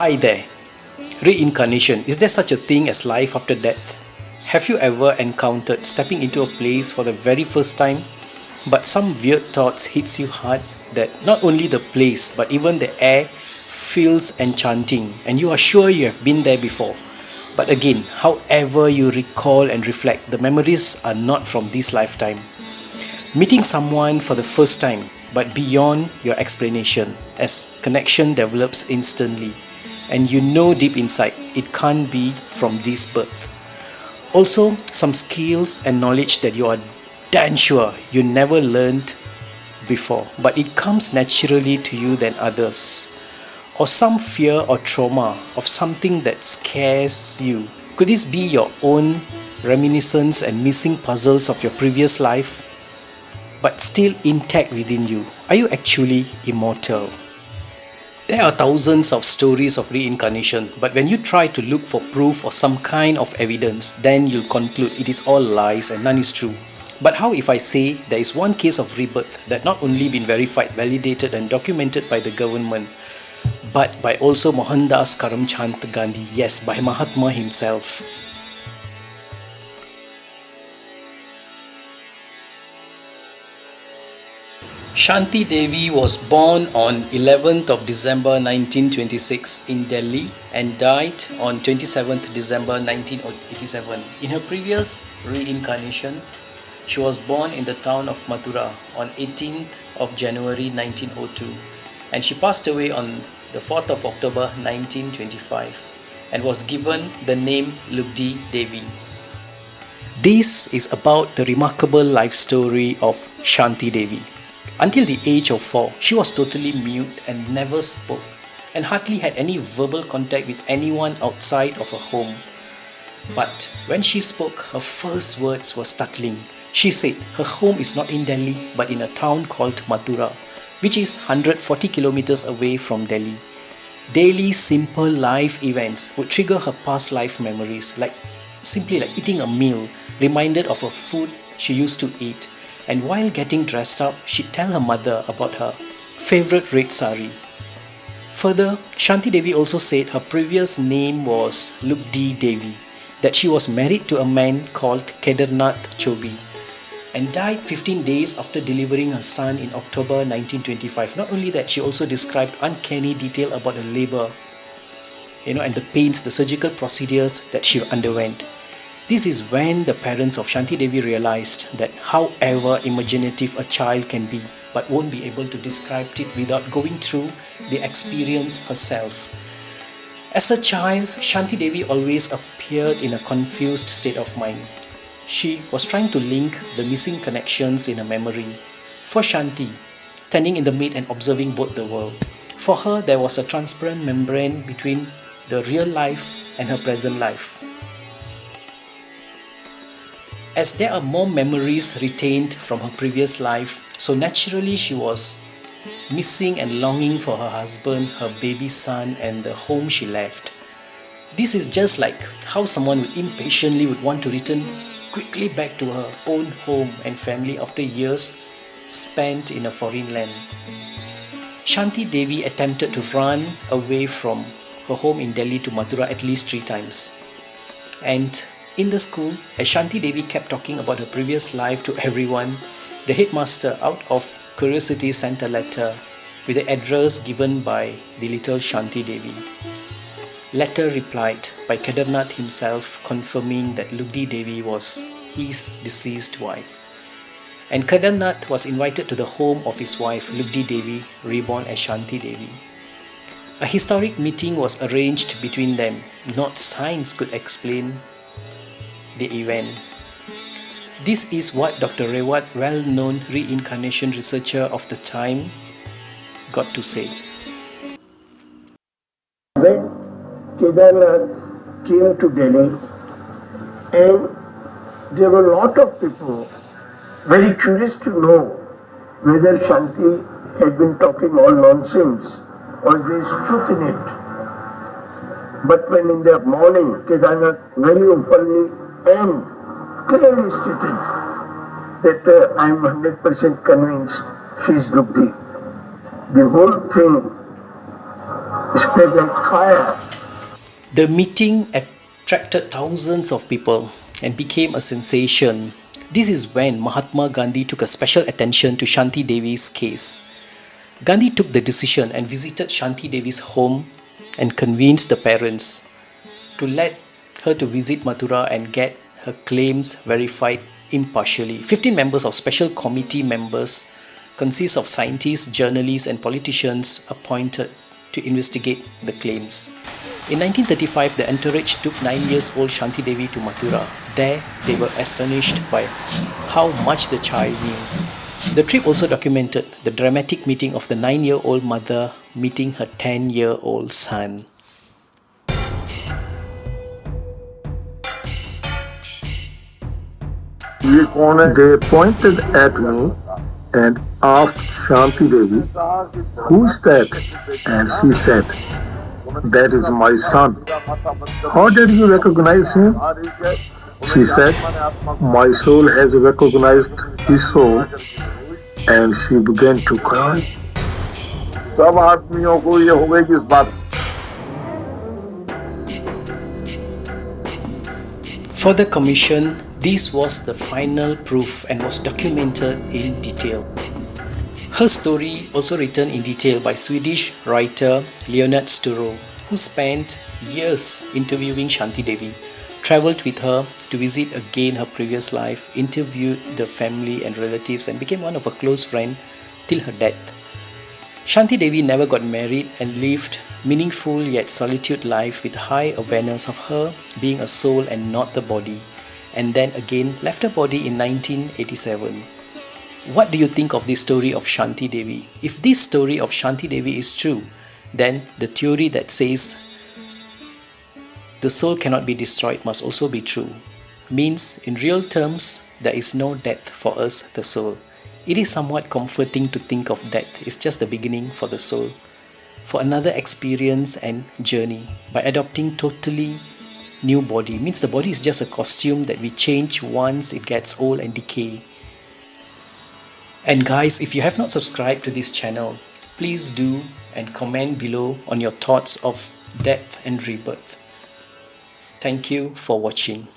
Hi there. Reincarnation. Is there such a thing as life after death? Have you ever encountered stepping into a place for the very first time, but some weird thoughts hits you hard that not only the place but even the air feels enchanting and you are sure you have been there before. But again, however you recall and reflect, the memories are not from this lifetime. Meeting someone for the first time, but beyond your explanation, as connection develops instantly, and you know deep inside it can't be from this birth. Also, some skills and knowledge that you are damn sure you never learned before, but it comes naturally to you than others. Or some fear or trauma of something that scares you. Could this be your own reminiscence and missing puzzles of your previous life, but still intact within you? Are you actually immortal? There are thousands of stories of reincarnation, but when you try to look for proof or some kind of evidence, then you'll conclude it is all lies and none is true. But how if I say there is one case of rebirth that not only been verified, validated and documented by the government, but by also Mohandas Karamchand Gandhi, yes, by Mahatma himself. Shanti Devi was born on 11th of December 1926 in Delhi and died on 27th December 1987. In her previous reincarnation, she was born in the town of Mathura on 18th of January 1902 and she passed away on the 4th of October 1925 and was given the name Lugdi Devi. This is about the remarkable life story of Shanti Devi. Until the age of 4, she was totally mute and never spoke and hardly had any verbal contact with anyone outside of her home. But when she spoke, her first words were startling. She said her home is not in Delhi but in a town called Mathura, which is 140 kilometers away from Delhi. Daily simple life events would trigger her past life memories, simply like eating a meal, reminded of her food she used to eat. And while getting dressed up, she'd tell her mother about her favorite red sari. Further, Shanti Devi also said her previous name was Lugdi Devi, that she was married to a man called Kedarnath Chobi and died 15 days after delivering her son in October 1925. Not only that, she also described uncanny detail about her labor, and the pains, the surgical procedures that she underwent. This is when the parents of Shanti Devi realized that however imaginative a child can be, but won't be able to describe it without going through the experience herself. As a child, Shanti Devi always appeared in a confused state of mind. She was trying to link the missing connections in her memory. For Shanti, standing in the mid and observing both the world. For her, there was a transparent membrane between the real life and her present life. As there are more memories retained from her previous life, so naturally she was missing and longing for her husband, her baby son and the home she left. This is just like how someone impatiently would want to return quickly back to her own home and family after years spent in a foreign land. Shanti Devi attempted to run away from her home in Delhi to Mathura at least 3 times. And in the school, as Shanti Devi kept talking about her previous life to everyone, the headmaster, out of curiosity, sent a letter with the address given by the little Shanti Devi. Letter replied by Kedarnath himself, confirming that Lugdi Devi was his deceased wife. And Kedarnath was invited to the home of his wife, Lugdi Devi, reborn as Shanti Devi. A historic meeting was arranged between them. Not science could explain the event. This is what Dr. Rewat, well-known reincarnation researcher of the time, got to say. When Kedarnath came to Delhi, and there were a lot of people very curious to know whether Shanti had been talking all nonsense or there is truth in it. But when in the morning Kedarnath very openly and clearly stated that I am 100% convinced she is Lugdi. The whole thing spread like fire. The meeting attracted thousands of people and became a sensation. This is when Mahatma Gandhi took a special attention to Shanti Devi's case. Gandhi took the decision and visited Shanti Devi's home and convinced the parents to let her to visit Mathura and get her claims verified impartially. 15 members of special committee members consist of scientists, journalists and politicians appointed to investigate the claims. In 1935, the entourage took 9-year-old Shanti Devi to Mathura. There, they were astonished by how much the child knew. The trip also documented the dramatic meeting of the 9-year-old mother meeting her 10-year-old son. They pointed at me and asked Shanti Devi, "Who's that?" And she said, "That is my son." "How did you recognize him?" She said, "My soul has recognized his soul." And she began to cry. सब आदमियों को ये हो गई कि इस बात For the commission, this was the final proof and was documented in detail. Her story also written in detail by Swedish writer Leonard Sturro, who spent years interviewing Shanti Devi, travelled with her to visit again her previous life, interviewed the family and relatives and became one of her close friends till her death. Shanti Devi never got married and lived meaningful yet solitude life with high awareness of her being a soul and not the body, and then again left her body in 1987. What do you think of this story of Shanti Devi? If this story of Shanti Devi is true, then the theory that says the soul cannot be destroyed must also be true. Means, in real terms, there is no death for us, the soul. It is somewhat comforting to think of death is just the beginning for the soul, for another experience and journey by adopting totally new body. Means the body is just a costume that we change once it gets old and decay. And guys, if you have not subscribed to this channel, please do and comment below on your thoughts of death and rebirth. Thank you for watching.